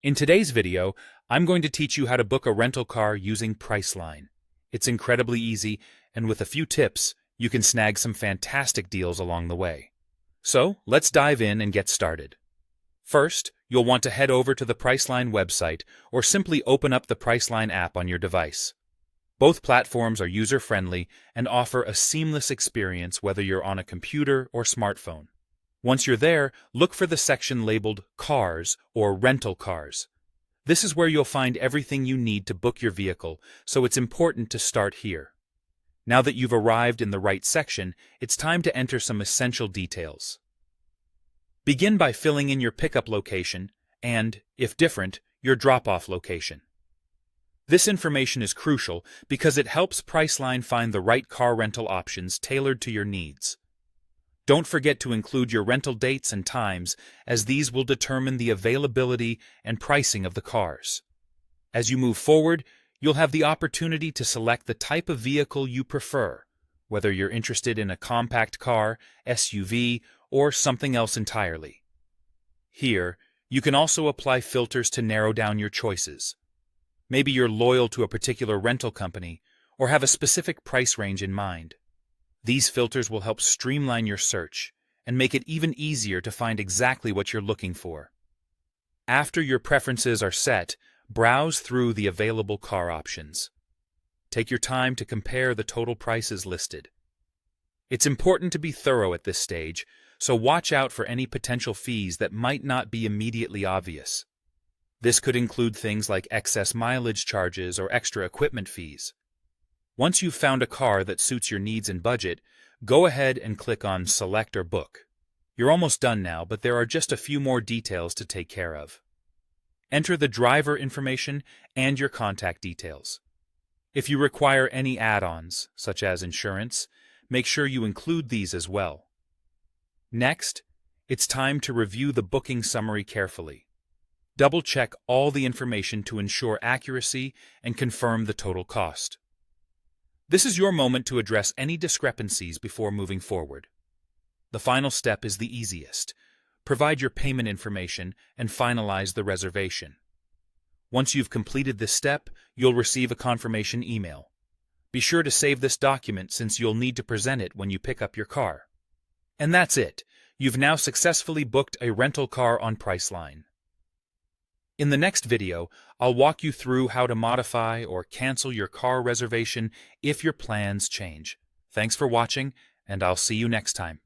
In today's video, I'm going to teach you how to book a rental car using Priceline. It's incredibly easy, and with a few tips, you can snag some fantastic deals along the way. So, let's dive in and get started. First, you'll want to head over to the Priceline website or simply open up the Priceline app on your device. Both platforms are user-friendly and offer a seamless experience whether you're on a computer or smartphone. Once you're there, look for the section labeled Cars or Rental Cars. This is where you'll find everything you need to book your vehicle, so it's important to start here. Now that you've arrived in the right section, it's time to enter some essential details. Begin by filling in your pickup location and, if different, your drop-off location. This information is crucial because it helps Priceline find the right car rental options tailored to your needs. Don't forget to include your rental dates and times, as these will determine the availability and pricing of the cars. As you move forward, you'll have the opportunity to select the type of vehicle you prefer, whether you're interested in a compact car, SUV, or something else entirely. Here, you can also apply filters to narrow down your choices. Maybe you're loyal to a particular rental company or have a specific price range in mind. These filters will help streamline your search and make it even easier to find exactly what you're looking for. After your preferences are set, browse through the available car options. Take your time to compare the total prices listed. It's important to be thorough at this stage, so watch out for any potential fees that might not be immediately obvious. This could include things like excess mileage charges or extra equipment fees. Once you've found a car that suits your needs and budget, go ahead and click on Select or Book. You're almost done now, but there are just a few more details to take care of. Enter the driver information and your contact details. If you require any add-ons, such as insurance, make sure you include these as well. Next, it's time to review the booking summary carefully. Double-check all the information to ensure accuracy and confirm the total cost. This is your moment to address any discrepancies before moving forward. The final step is the easiest. Provide your payment information and finalize the reservation. Once you've completed this step, you'll receive a confirmation email. Be sure to save this document since you'll need to present it when you pick up your car. And that's it. You've now successfully booked a rental car on Priceline. In the next video, I'll walk you through how to modify or cancel your car reservation if your plans change. Thanks for watching, and I'll see you next time.